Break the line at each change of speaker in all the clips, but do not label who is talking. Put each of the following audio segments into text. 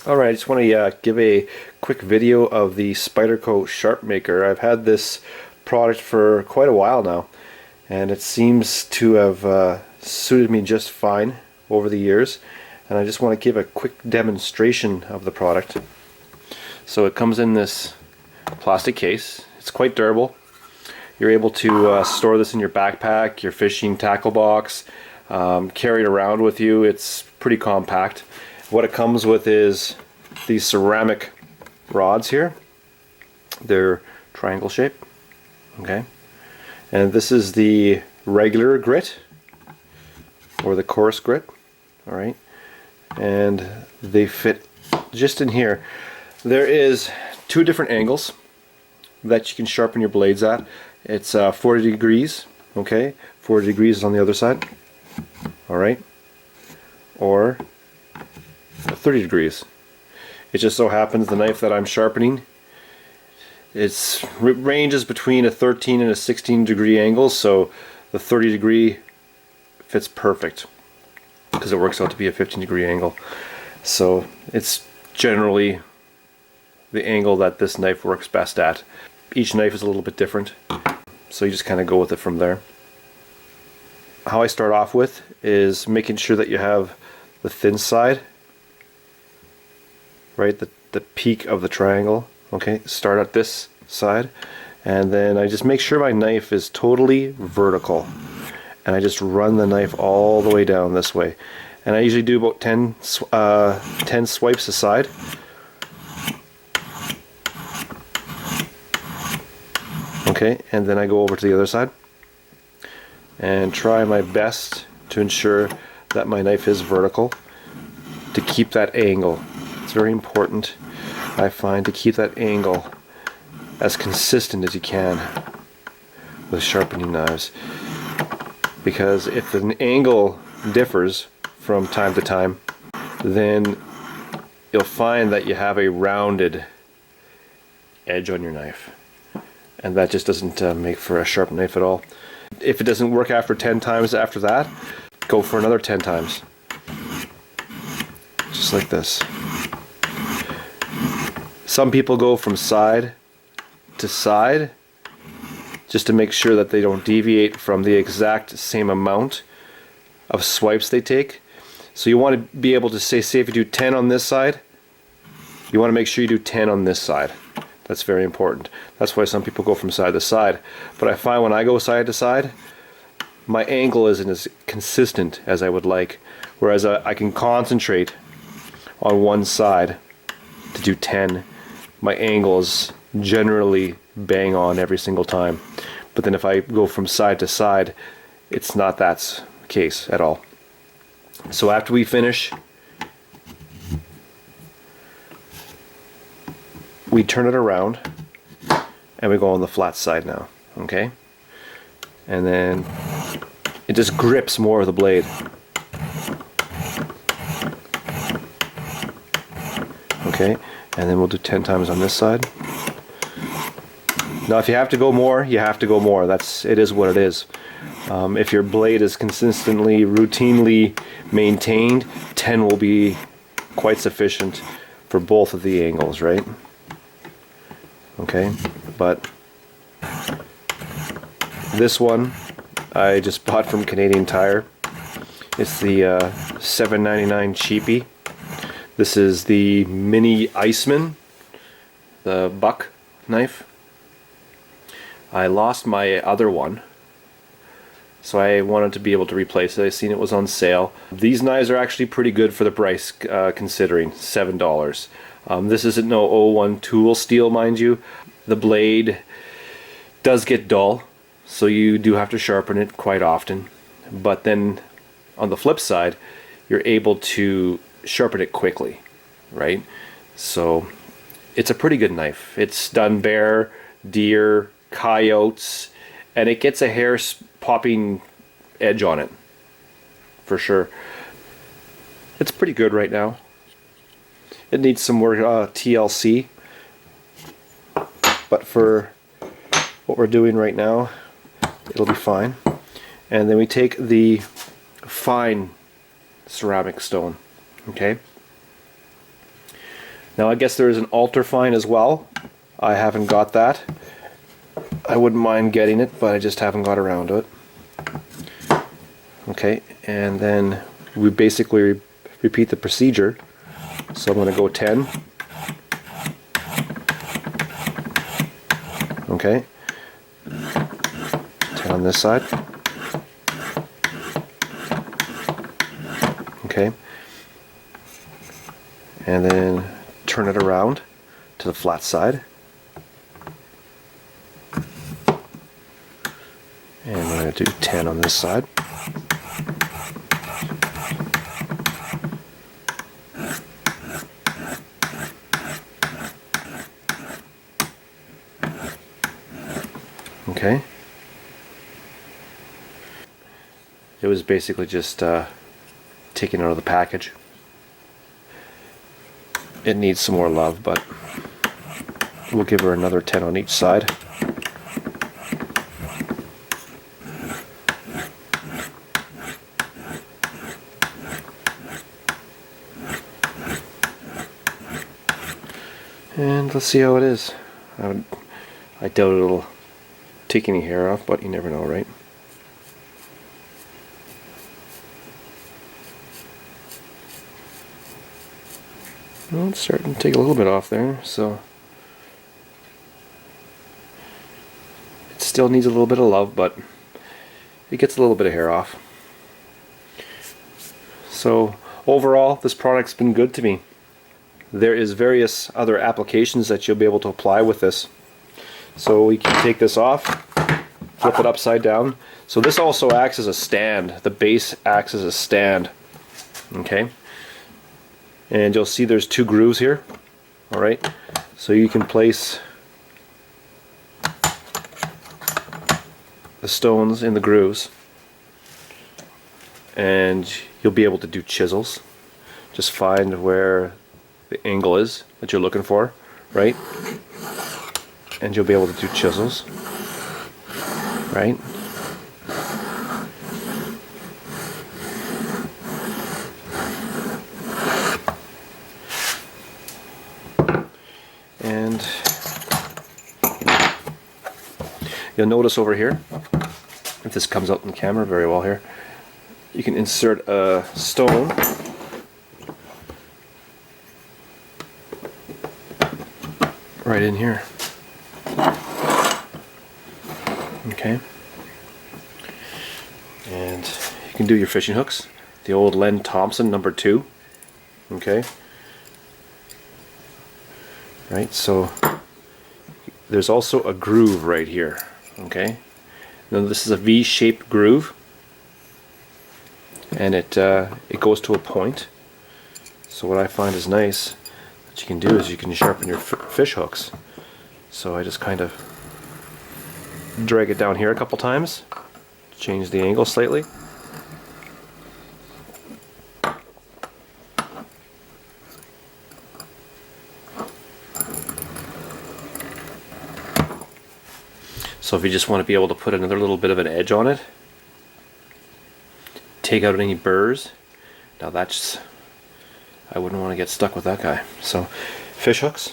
Alright, I just want to give a quick video of the Spiderco Sharpmaker. I've had this product for quite a while now, and it seems to have suited me just fine over the years, and I just want to give a quick demonstration of the product. So it comes in this plastic case. It's quite durable. You're able to store this in your backpack, your fishing tackle box, carry it around with you. It's pretty compact. What it comes with is these ceramic rods here. They're triangle shape, okay? And this is the regular grit, or the coarse grit, all right? And they fit just in here. There is two different angles that you can sharpen your blades at. It's 40 degrees, okay? 40 degrees is on the other side, all right? Or 30 degrees. It just so happens the knife that I'm sharpening, it ranges between a 13 and a 16 degree angle, so the 30 degree fits perfect because it works out to be a 15 degree angle. So it's generally the angle that this knife works best at. Each knife is a little bit different, so you just kind of go with it from there. How I start off with is making sure that you have the thin side, right, the peak of the triangle. Okay, start at this side, and then I just make sure my knife is totally vertical, and I just run the knife all the way down this way, and I usually do about 10 swipes aside. Okay, and then I go over to the other side and try my best to ensure that my knife is vertical, to keep that angle. It's very important, I find, to keep that angle as consistent as you can with sharpening knives, because if the angle differs from time to time, then you'll find that you have a rounded edge on your knife, and that just doesn't make for a sharp knife at all. If it doesn't work after 10 times after that, go for another 10 times. Just like this. Some people go from side to side just to make sure that they don't deviate from the exact same amount of swipes they take. So you want to be able to say if you do 10 on this side, you want to make sure you do 10 on this side. That's very important. That's why some people go from side to side. But I find when I go side to side, my angle isn't as consistent as I would like. Whereas I can concentrate on one side to do 10. My angle is generally bang on every single time. But then if I go from side to side, it's not that case at all. So after we finish, we turn it around and we go on the flat side now, okay? And then it just grips more of the blade. Okay, and then we'll do 10 times on this side. Now if you have to go more, you have to go more. It is what it is. If your blade is consistently, routinely maintained, 10 will be quite sufficient for both of the angles, right? Okay, but this one I just bought from Canadian Tire. It's the $7.99 cheapie. This is the Mini Iceman, the buck knife. I lost my other one, so I wanted to be able to replace it. I seen it was on sale. These knives are actually pretty good for the price, considering $7. This isn't no O1 tool steel, mind you. The blade does get dull, so you do have to sharpen it quite often. But then on the flip side, you're able to sharpen it quickly, right? So it's a pretty good knife. It's done bear, deer, coyotes, and it gets a hair popping edge on it for sure. It's pretty good right now. It needs some more TLC, but for what we're doing right now, it'll be fine. And then we take the fine ceramic stone, okay? Now I guess there is an alter fine as well. I haven't got that. I wouldn't mind getting it, but I just haven't got around to it. Okay, and then we basically repeat the procedure. So I'm going to go 10. Okay, 10 on this side. Okay, and then turn it around to the flat side. And we're going to do 10 on this side. Okay. It was basically just taken out of the package. It needs some more love, but we'll give her another 10 on each side. And let's see how it is. I doubt it'll take any hair off, but you never know, right? Well, it's starting to take a little bit off there, so it still needs a little bit of love, but it gets a little bit of hair off. So overall, this product's been good to me. There is various other applications that you'll be able to apply with this. So we can take this off, flip it upside down. So this also acts as a stand. The base acts as a stand. Okay. And you'll see there's 2 grooves here. Alright. So you can place the stones in the grooves. And you'll be able to do chisels. Just find where the angle is that you're looking for, right? And you'll be able to do chisels, right? And you'll notice over here, if this comes out in the camera very well here, you can insert a stone right in here. Okay. And you can do your fishing hooks. The old Len Thompson number 2. Okay. Right, so there's also a groove right here. Okay. Now this is a V-shaped groove. And it goes to a point. So what I find is nice that you can do is you can sharpen your fish hooks. So I just kind of drag it down here a couple times, change the angle slightly. So if you just want to be able to put another little bit of an edge on it, take out any burrs. Now that's, I wouldn't want to get stuck with that guy. So fish hooks,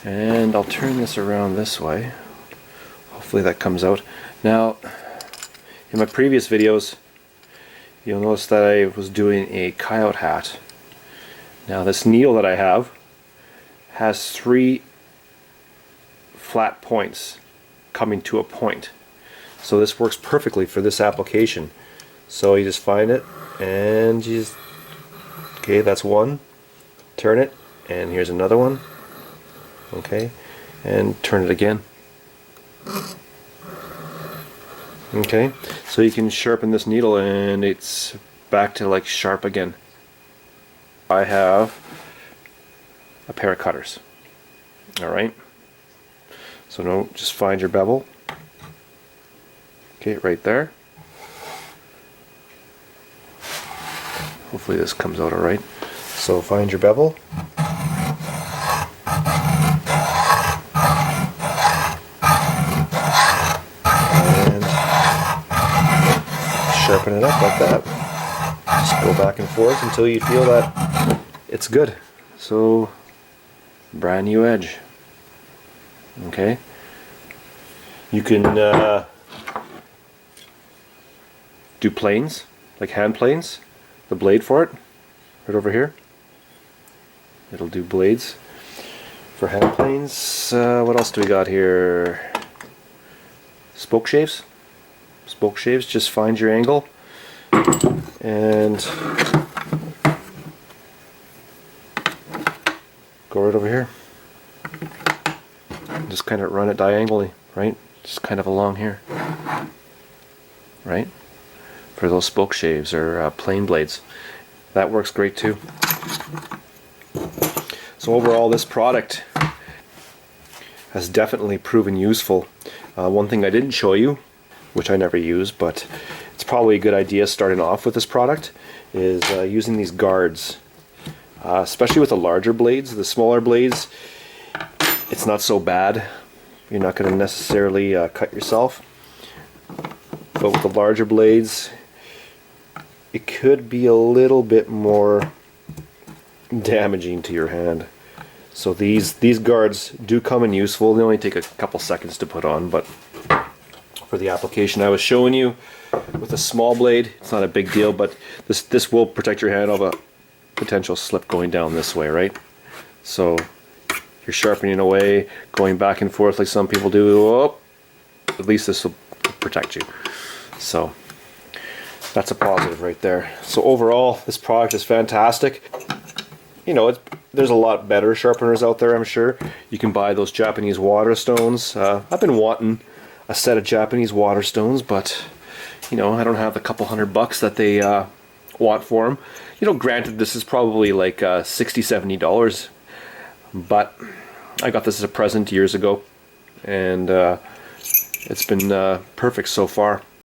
and I'll turn this around this way. Hopefully that comes out. Now in my previous videos you'll notice that I was doing a coyote hat. Now this needle that I have has 3 flat points coming to a point. So this works perfectly for this application. So you just find it and you just, okay, that's one, turn it, and here's another one, okay, and turn it again. Okay, so you can sharpen this needle and it's back to like sharp again. I have a pair of cutters. Alright, so now just find your bevel. Okay, right there. Hopefully this comes out alright. So find your bevel. And sharpen it up like that. Just go back and forth until you feel that it's good. So, brand new edge. Okay. You can do planes, like hand planes. The blade for it, right over here. It'll do blades for hand planes. What else do we got here? Spoke shaves. Spoke shaves, just find your angle and go right over here. Just kind of run it diagonally, right? Just kind of along here, right? For those spoke shaves or plane blades. That works great too. So overall, this product has definitely proven useful. One thing I didn't show you, which I never use, but it's probably a good idea starting off with this product, is using these guards. Especially with the larger blades. The smaller blades, it's not so bad. You're not going to necessarily cut yourself. But with the larger blades, it could be a little bit more damaging to your hand. So these guards do come in useful. They only take a couple seconds to put on, but for the application I was showing you with a small blade, it's not a big deal, but this will protect your hand of a potential slip going down this way, right? So you're sharpening away, going back and forth like some people do. Oh, at least this will protect you. So that's a positive right there. So overall, this product is fantastic. You know, there's a lot better sharpeners out there, I'm sure. You can buy those Japanese water stones. I've been wanting a set of Japanese water stones, but you know, I don't have the couple $100 that they want for them. You know, granted, this is probably like $60, $70, but I got this as a present years ago, and it's been perfect so far.